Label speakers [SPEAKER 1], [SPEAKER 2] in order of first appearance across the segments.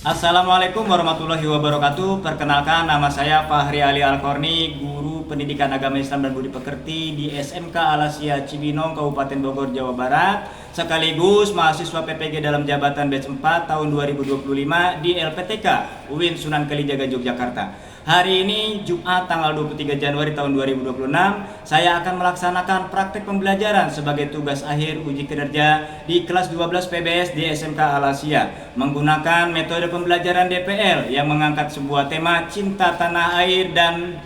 [SPEAKER 1] Assalamualaikum warahmatullahi wabarakatuh. Perkenalkan, nama saya Fahri Ali Al-Korni, guru pendidikan agama Islam dan budi pekerti di SMK Al-Asia Cibinong, Kabupaten Bogor, Jawa Barat, sekaligus mahasiswa PPG dalam jabatan batch 4 tahun 2025 di LPTK UIN Sunan Kalijaga, Yogyakarta. Hari ini Jumat tanggal 23 Januari tahun 2026, saya akan melaksanakan praktek pembelajaran sebagai tugas akhir uji kinerja di kelas 12 PBS di SMK Al-Asia menggunakan metode pembelajaran DPL yang mengangkat sebuah tema cinta tanah air dan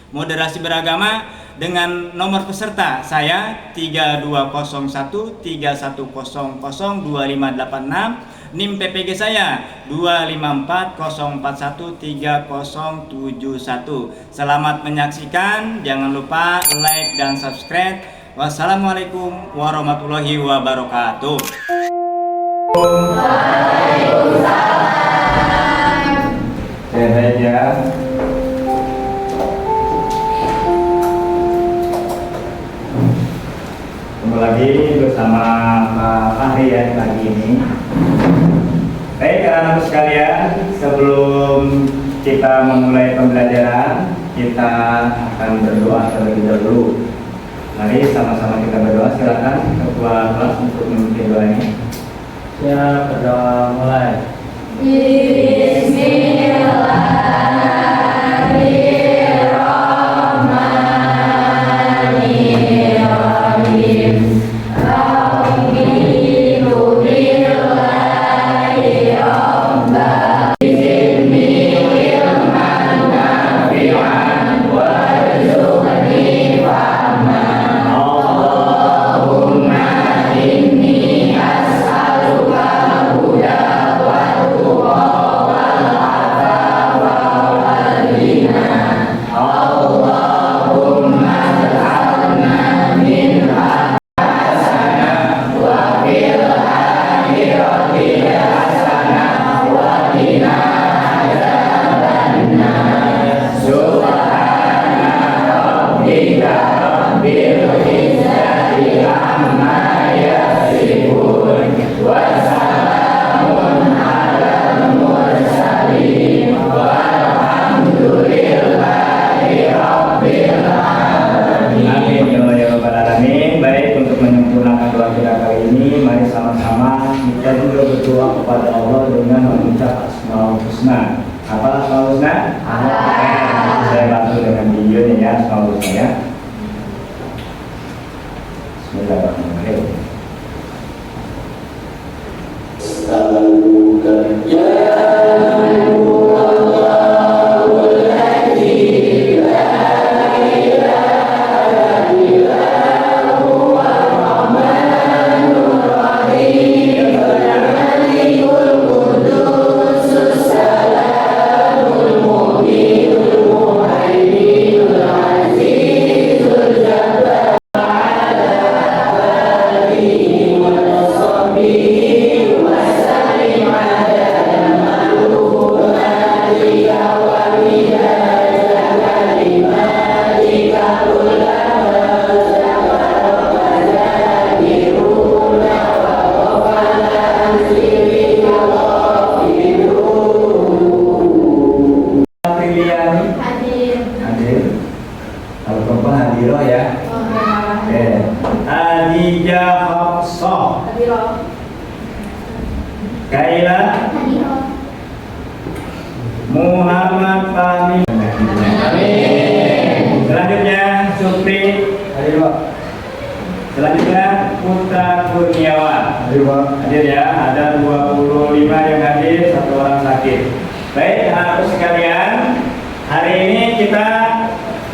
[SPEAKER 1] moderasi beragama dengan nomor peserta saya 3201 3100 2586, NIM PPG saya 254041371. Selamat menyaksikan, jangan lupa like dan subscribe. Wassalamualaikum warahmatullahi wabarakatuh.
[SPEAKER 2] Waalaikumsalam.
[SPEAKER 1] Aja. Kembali lagi bersama Pak Fahri ya pagi ini. Baik anak-anak sekalian, sebelum kita memulai pembelajaran, kita akan berdoa terlebih dahulu. Mari sama-sama kita berdoa. Silakan ketua kelas untuk memimpin doanya.
[SPEAKER 3] Ya, berdoa mulai.
[SPEAKER 2] Bismillahirrahmanirrahim.
[SPEAKER 1] Kepada Allah dengan mengucap Asmaul Husna. Apa Asmaul Husna? Saya bantu dengan videonya ya, Asmaul Husna ya. Bismillahirrahmanirrahim. Kaila Muhammad Fahmi. Amin. Selanjutnya Supri. Selanjutnya Putra Kurniawan. Hadir ya, ada 25 yang hadir, 1 orang sakit. Baik anak-anak sekalian, hari ini kita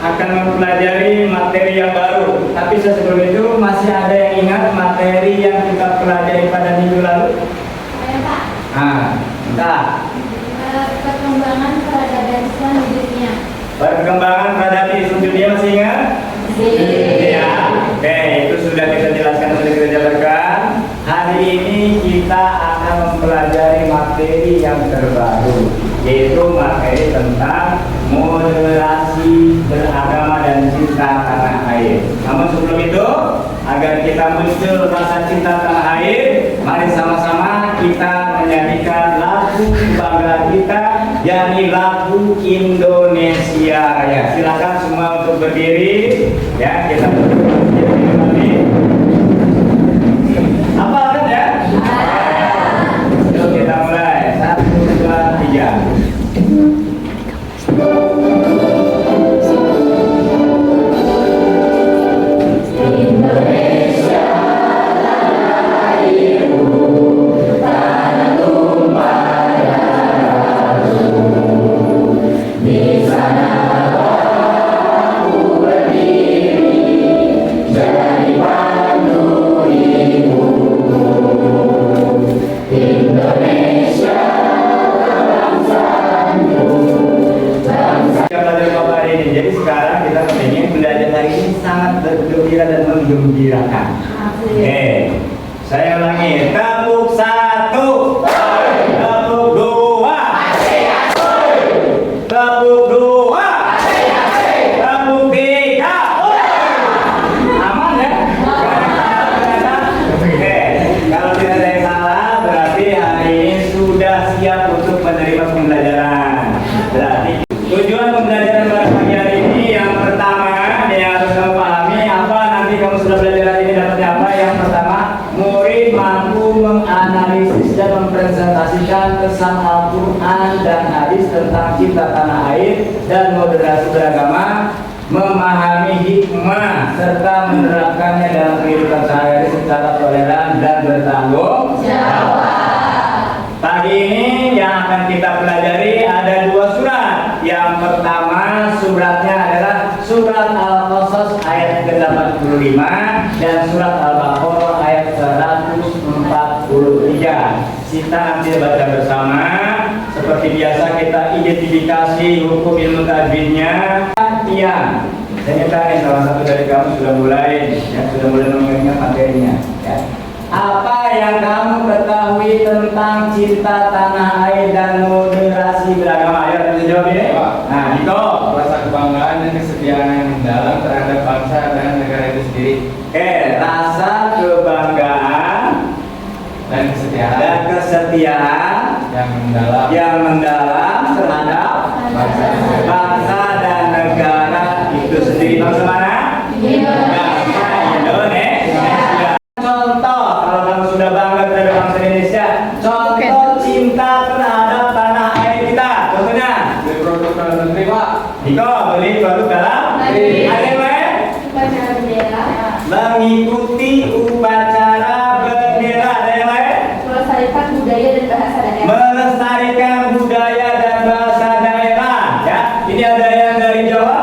[SPEAKER 1] akan mempelajari materi yang baru. Tapi sebelum itu masih ada yang ingat materi yang kita pelajari pada minggu lalu? Entah.
[SPEAKER 2] Perkembangan peradaban Islam di dunia.
[SPEAKER 1] Perkembangan peradaban Islam di dunia masih ingat? Ya. Oke, itu sudah kita jelaskan, sudah kita jabarkan. Hari ini kita akan mempelajari materi yang terbaru, yaitu materi tentang moderasi beragama dan cinta tanah air. Namun sebelum itu, agar kita muncul rasa cinta tanah air, mari sama-sama kita menyanyikan dengan lagu kebanggaan kita, yakni lagu Indonesia Raya. Silakan semua untuk berdiri, ya kita berdiri. Apa kan ya? Yuk kita mulai. 1, 2, 3. Jadi sekarang kita ingin belajar hari ini sangat bergembira dan menggembirakan. Oke, saya ulangi. Tepuk 1, tepuk 2, tepuk 2, tepuk 3. Aman ya? Oke, kalau tidak ada yang salah berarti hari ini sudah siap untuk menerima pembelajaran. Berarti tujuan pembelajaran pada pagi hari ini yang pertama yang harus kamu pahami apa, nanti kamu sudah belajar hari ini dapatnya apa. Yang pertama, murid mampu menganalisis dan mempresentasikan kesan Al-Quran dan hadis tentang cinta tanah air dan moderasi beragama, memahami hikmah serta menerapkannya dalam kehidupan sehari-hari secara toleran dan bertanggung jawab. Pagi ini yang akan kita pelajari ada 2 surat. Yang pertama suratnya adalah surat Al-Qasas ayat ke-85 dan surat Al-Baqarah ayat 143. Kita nanti baca bersama. Seperti biasa kita identifikasi hukum ilmu tajwidnya. Iya, saya minta salah satu dari kamu sudah mulai mengingat materinya. Ya. Apa yang kamu ketahui tentang cinta tanah air dan moderasi beragama? Ayo kita jawab ini. Nah, Diko.
[SPEAKER 3] Rasa kebanggaan dan kesetiaan yang mendalam terhadap bangsa dan negara itu sendiri.
[SPEAKER 1] Oke, rasa kebanggaan
[SPEAKER 3] Dan kesetiaan
[SPEAKER 1] yang mendalam terhadap bangsa dan negara itu sendiri. Bangsa mana? Bangsa Indonesia. Contoh, kalau kamu sudah bangga terhadap bangsa Indonesia, contoh cinta terhadap tanah air kita. Contohnya,
[SPEAKER 3] beli produk dalam negeri, Pak.
[SPEAKER 1] Diko beli produk dalam negeri. Ada yang lain?
[SPEAKER 2] Upacara bendera,
[SPEAKER 1] Mengikuti upacara bendera. Ada yang lain?
[SPEAKER 2] melestarikan budaya dan bahasa daerah.
[SPEAKER 1] Melestarikan budaya dan bahasa daerah. Ya, ini ada yang dari Jawa?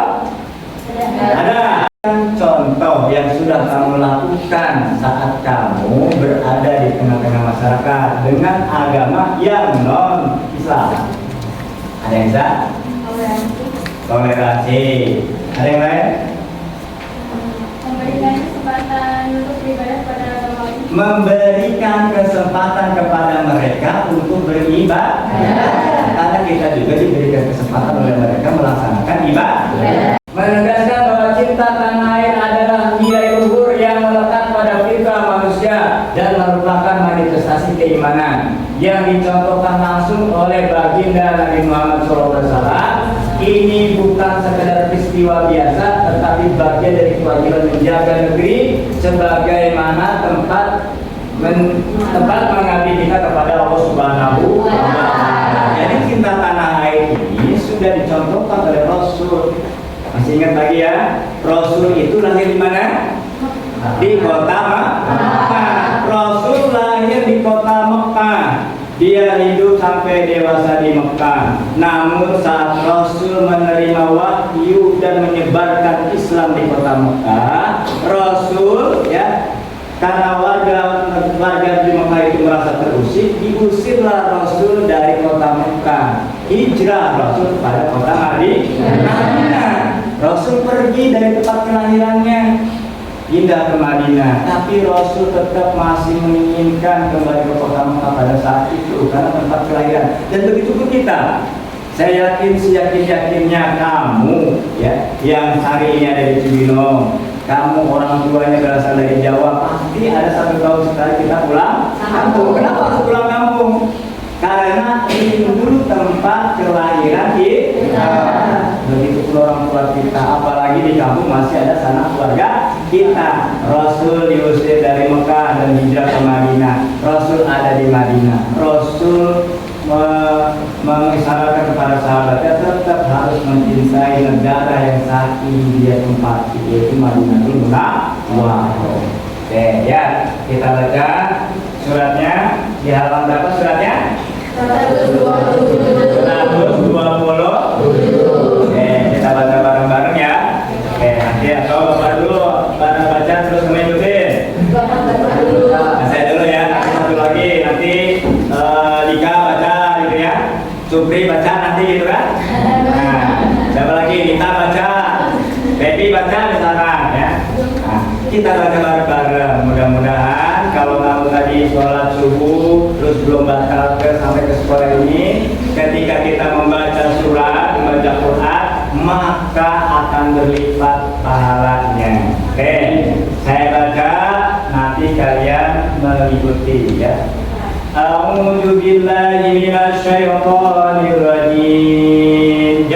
[SPEAKER 1] Ada. Contoh yang sudah kamu lakukan saat kamu berada di tengah-tengah masyarakat dengan agama yang non-Islam. Ada yang bisa? Toleransi. Ada yang lain?
[SPEAKER 2] Memberikan kesempatan untuk beribadah kepada agama lain.
[SPEAKER 1] Memberikan kesempatan kepada mereka untuk beribadah. Karena kita juga diberikan kesempatan oleh mereka melaksanakan ibadah. Menegaskan bahwa cinta tanah air adalah nilai luhur yang melekat pada fitrah manusia dan merupakan manifestasi keimanan yang dicontohkan langsung oleh baginda Nabi Muhammad SAW. Ini bukan sekedar peristiwa biasa, tetapi bagian dari kewajiban menjaga negeri sebagaimana tempat mengabdi kita kepada Allah Subhanahu wa Ta'ala. Jadi cinta tanah air ini sudah dicontohkan oleh Rasul. Masih ingat lagi ya? Rasul itu lahir di mana? Di kota Mekah. Rasul lahir di kota Mekah. Dia hidup sampai dewasa di Mekah. Namun saat Rasul menerima wahyu dan menyebarkan Islam di kota Mekah, Rasul ya, karena warga di Mekah itu merasa terusik, diusirlah Rasul dari kota Mekah. Hijrah Rasul pada kota Madinah. Rasul pergi dari tempat kelahirannya, pindah ke Madinah, tapi Rasul tetap masih menginginkan kembali ke kota Mekah pada saat itu karena tempat kelahiran. Dan begitu pun kita. Saya yakin seyakin-yakinnya kamu ya, yang hari ini ada di Cibinong, kamu orang tuanya berasal dari Jawa, pasti ada 1 tahun sekali kita pulang kampung. Kenapa harus pulang kampung? karena rindu tempat kelahiran kita. Begitu pula orang tua kita, apalagi di kampung masih ada sanak keluarga kita. Rasul diusir dari Mekah dan hijrah ke Madinah. Rasul ada di Madinah. Rasul mengisyaratkan kepada sahabatnya tetap harus mencintai negara yang saat ini dia tempati, yaitu Madinatul Munawwarah. Oke ya, kita baca suratnya di halaman berapa suratnya? 120. Oke, kita baca bareng-bareng ya. Oke, nanti atau bapak dulu, bareng baca terus sama ikutin. Nah, saya dulu ya, nanti satu lagi, nanti Dika baca gitu ya, Supri baca nanti gitu kan. Nah, siapa lagi? Kita baca, Baby baca misalkan ya. Nah, kita baca bareng-bareng. Mudah-mudahan kalau kamu tadi sholat subuh terus belum batal sampai ke sekolah ini, ketika kita membaca surat, membaca Quran, maka akan berlipat pahalanya. Oke, saya baca, nanti kalian mengikuti ya. A'udzu billahi minasy syaithanir rajim.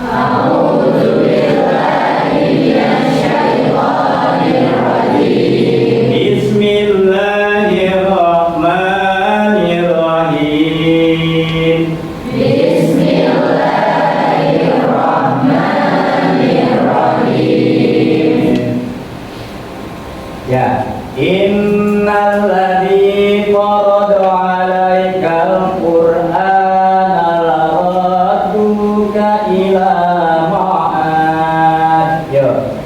[SPEAKER 1] A'udzu billahi minasy syaithanir rajim. Bismillahirrahmanirrahim. Bismillahirrahmanirrahim. Ya, innal ladzi farada 'alaikal qur'ana laradduka ila ma'ad. Yo.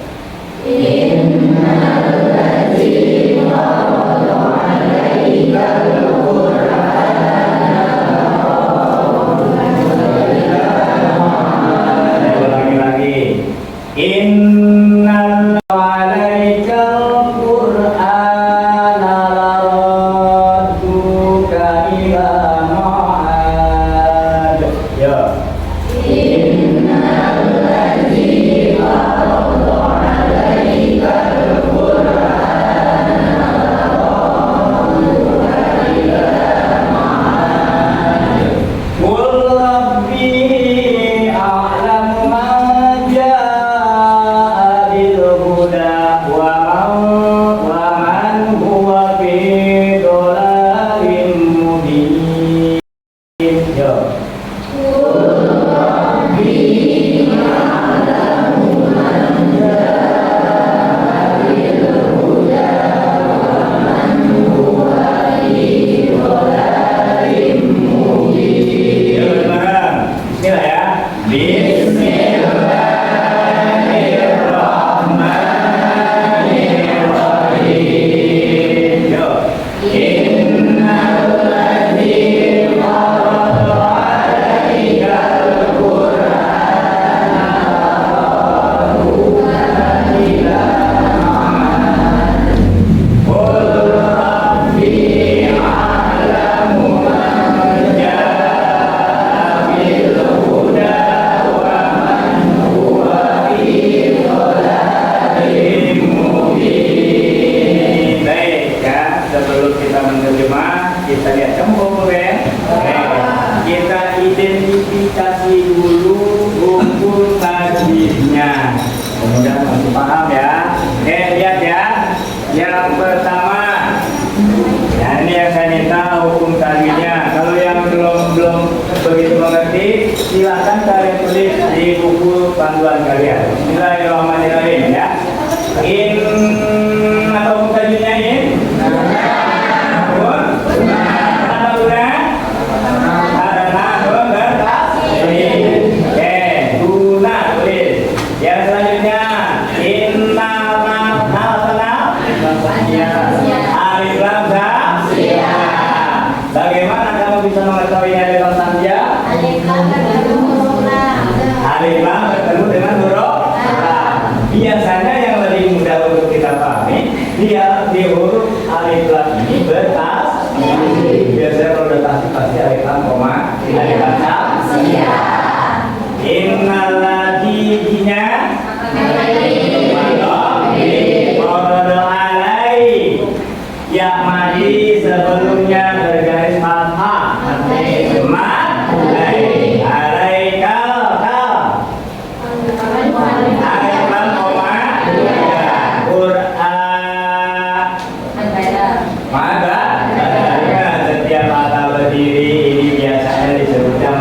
[SPEAKER 1] Innal ladzi farada 'alaikal qur'ana lagi. Innal 'alaikal qur'ana laradduka ila ma'ad. Ya. Innal ladzi farada 'alaikal qur'ana laradduka ila ma'ad. Qul rabbi a'lamu man jaa'a bil huda wa man huwa fi dhalalin mubin. Ya. Qul rabbi a'lamu man jaa'a bil huda wa man huwa fi dhalalin mubin. Ya, bareng. Bismillah ya. Bismillahirrahmanirrahim. Yo. Innal ladzi farada 'alaikal qur'ana laradduka ila ma'ad. Qul rabbi a'lamu man jaa'a bil huda wa man huwa fi dhalalin mubin. Baik ya, sebelum kita menerjemah, kita lihat kamu ya. Kita identifikasi dulu buku tajwidnya. Kemudian masih paham ya. Oke, lihat ya. Yang pertama, ya ini yang saya minta hukum tajwidnya. Kalau yang belum begitu mengerti, silakan kalian tulis di buku panduan kalian. Bismillahirrahmanirrahim ya. Apa hukum tajwidnya ini? Yang selanjutnya, alif lam Samsia. Bagaimana kamu bisa mengetahui alif lam Samsia? Alif lam bertemu dengan huruf lam. Biasanya yang lebih mudah untuk kita pahami, dia di huruf alif lam ini bertasydid. Biasanya kalau udah tasydid pasti alif lam koma alif lam Samsia. Innal ladzi-nya ya madi sebelumnya bergaris fathah. disebutnya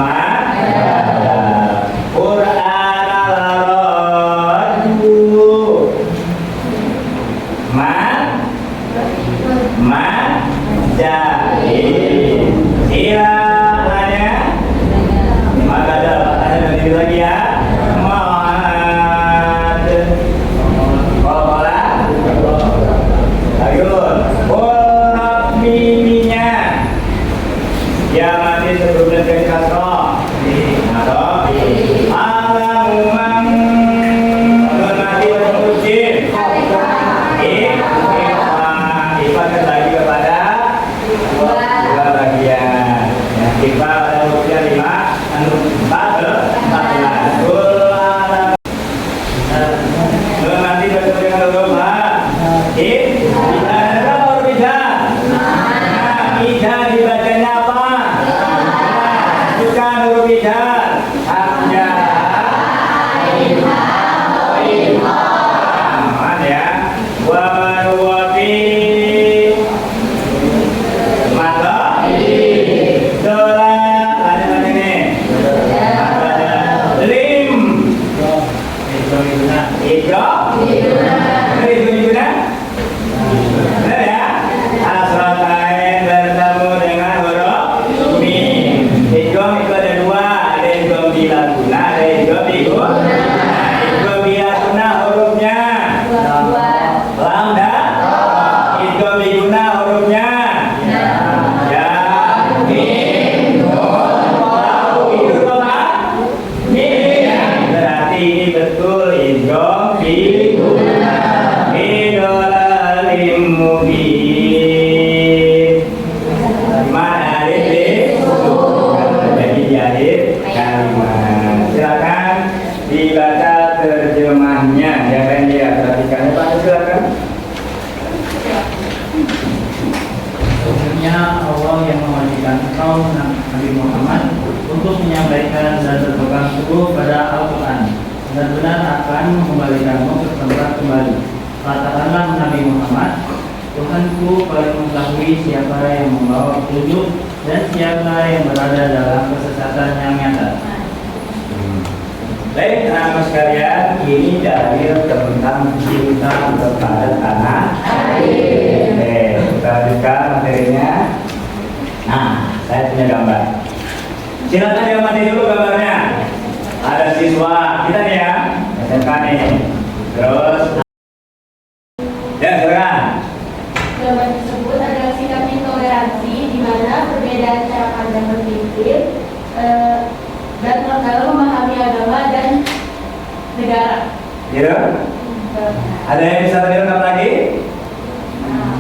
[SPEAKER 1] Quran al-Rajul Majid. Silakannya. Maka ada dari lagi ya. Mad. Kola. Ayo. Rabbinya. Ya mati sebelum dari kasroh. Atau alamumang mati berpuji. Ibadah lagi kepada dua bagian. Ya, kita ada rupiah 5, 14. Mati berpuji dengan lomba. Ada berbeda. Ijaz dibacanya apa? Bukan huruf ijaz. Hamzah. Aman ya. Wa marwati. Mata. Dola. Ada mana ini? Lim. Ikra. Benar ya? Asrotain bertemu dengan huruf mim. Idgham itu ada dua, ada idgham bilaguna, ada idgham biguna. Idgham bilaguna hurufnya lam dan idgham biguna hurufnya ya, mim, nun, itu apa? Mim. Berarti ini betul idgham biguna. Mubin. Mana alif jadi di akhir kalimat. Silakan dibaca terjemahnya ya kan dia perhatikan Pak, silakan.
[SPEAKER 4] Sesungguhnya Allah yang mewajibkan kaum Nabi Muhammad untuk menyampaikan dan berpegang teguh pada Al-Quran, benar-benar akan mengembalikanmu ke tempat kembali. Katakanlah Nabi Muhammad, Tuhanku paling mengetahui siapa yang membawa petunjuk dan siapa yang berada dalam kesesatan yang nyata.
[SPEAKER 1] Baik, teman-teman sekalian, ini dalil tentang cinta kepada tanah air. Oke, kita buka materinya. Nah, saya punya gambar. Silakan diamati dulu gambarnya. Ada siswa kita nih ya, SMK nih. Terus ya, silakan.
[SPEAKER 2] Gambar tersebut adalah sikap intoleransi di mana perbedaan cara pandang berpikir dan dalam memahami agama dan negara.
[SPEAKER 1] Gitu? Ada yang bisa dilengkap lagi?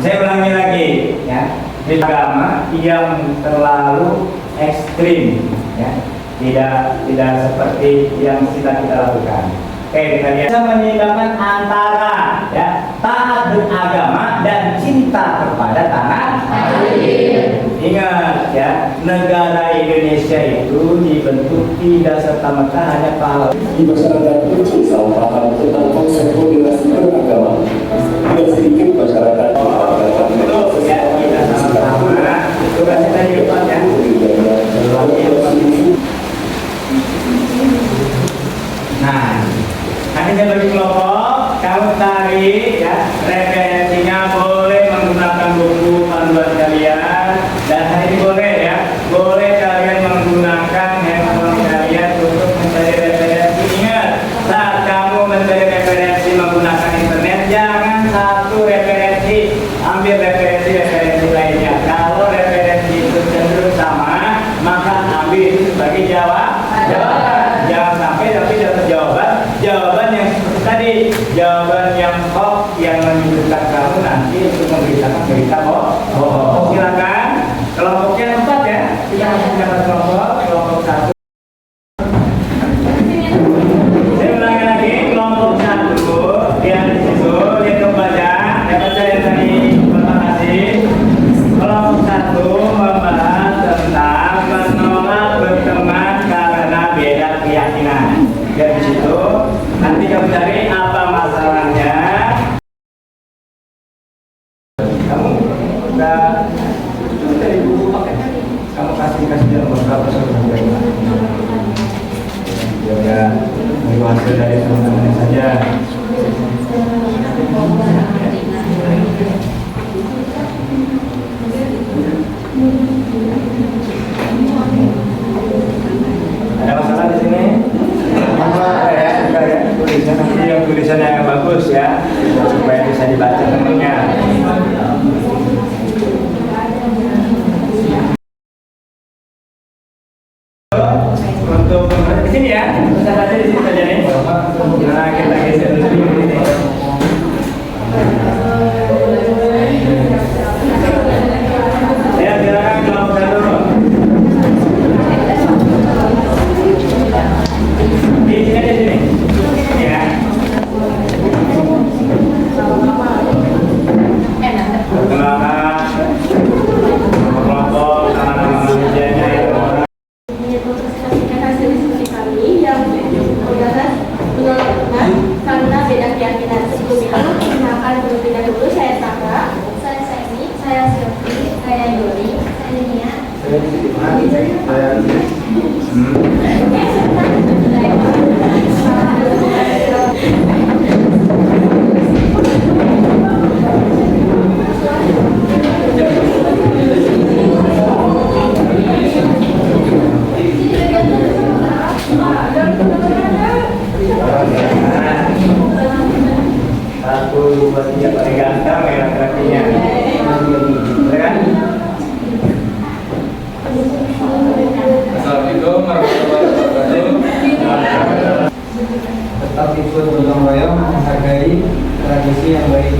[SPEAKER 1] Saya ulangi lagi ya. Di agama yang terlalu ekstrim ya. Tidak seperti yang kita lakukan. Oke, kita lihat. Bisa menyeimbangkan antara ya taat beragama dan cinta kepada tanah air. Ingat ya, negara Indonesia itu dibentuk tidak serta-merta hanya pahlawan.
[SPEAKER 5] Di masyarakat kecil salah paham tentang konsep toleransi beragama. Tidak sedikit masyarakat
[SPEAKER 1] Betul ya, kita sama-sama. Coba kita di depan ya. Nah, nanti saya bagi kelompok, kamu tarik ya, referensinya boleh menggunakan buku panduan kalian, dan hari ini boleh ya, boleh kalian menggunakan handphone kalian untuk mencari referensi. Ingat, saat kamu mencari referensi menggunakan internet, jangan satu referensi, ambil referensi lainnya. Kalau referensi itu cenderung sama, maka ambil itu sebagai jawaban. Jangan sampai tapi dapat jawaban yang seperti tadi, jawaban yang hoax yang menunjukkan kamu nanti untuk memberitakan berita bohong. Silakan, kelompoknya 4 ya, kita masuk ke kelompok 1. Saya ulangi lagi, kelompok 1 dia di situ, dia membaca yang tadi. Terima kasih. Kelompok 1 membahas tentang menolak berteman karena beda keyakinan. Dari situ nanti kamu cari apa masalahnya,
[SPEAKER 3] Untuk
[SPEAKER 1] Di sini ya, kita baca di sini saja nih. Nah, kita geser dulu di sini. Ya, silakan kelompok dulu. Di sini. Ya. Perkenalkan kelompok nama-nama manusianya itu.
[SPEAKER 2] Mempresentasikan hasil diskusi kami yang membahas penolakan karena beda keyakinan. Sebelum itu, perkenalkan terlebih dahulu, saya Saka, saya Saini, saya Sylvie, saya Yuri, saya Nia,
[SPEAKER 1] Satu, dua, tiga, paling ganteng ya laki-lakinya. Bener kan?
[SPEAKER 3] Assalamualaikum warahmatullahi wabarakatuh. Tetap ikut gotong royong, menghargai tradisi yang baik.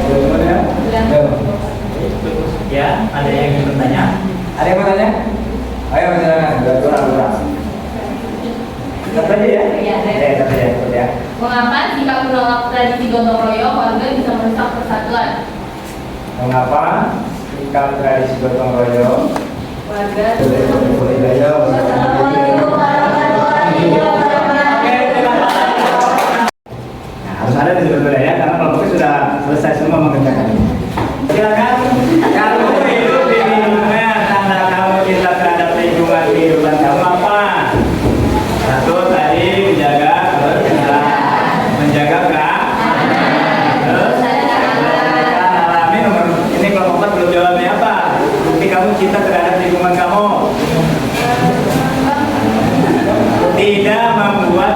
[SPEAKER 1] Bener ya? Ya, ada yang ingin bertanya?
[SPEAKER 3] Ada yang mau tanya? Ayo silakan.
[SPEAKER 1] Kurang. Satu aja ya?
[SPEAKER 2] Iya,
[SPEAKER 1] Satu ya.
[SPEAKER 2] Mengapa sikap menolak tradisi gotong royong warga bisa merusak persatuan?
[SPEAKER 1] Mengapa sikap tradisi gotong royong?
[SPEAKER 2] Warga
[SPEAKER 3] Assalamualaikum warahmatullahi wabarakatuh.
[SPEAKER 1] Nah, harus ada di sebetulnya ya, karena kelompoknya sudah selesai semua mengerjakan. Silakan. Kamu hidup di lingkungan, tanda kamu cinta terhadap lingkungan kehidupan kamu apa? Satu tadi menjaga kebersihan, menjaga terus alami nomor ini kelompok 4 belum jawabnya apa? Bukti kamu cinta terhadap lingkungan kamu. Tidak membuat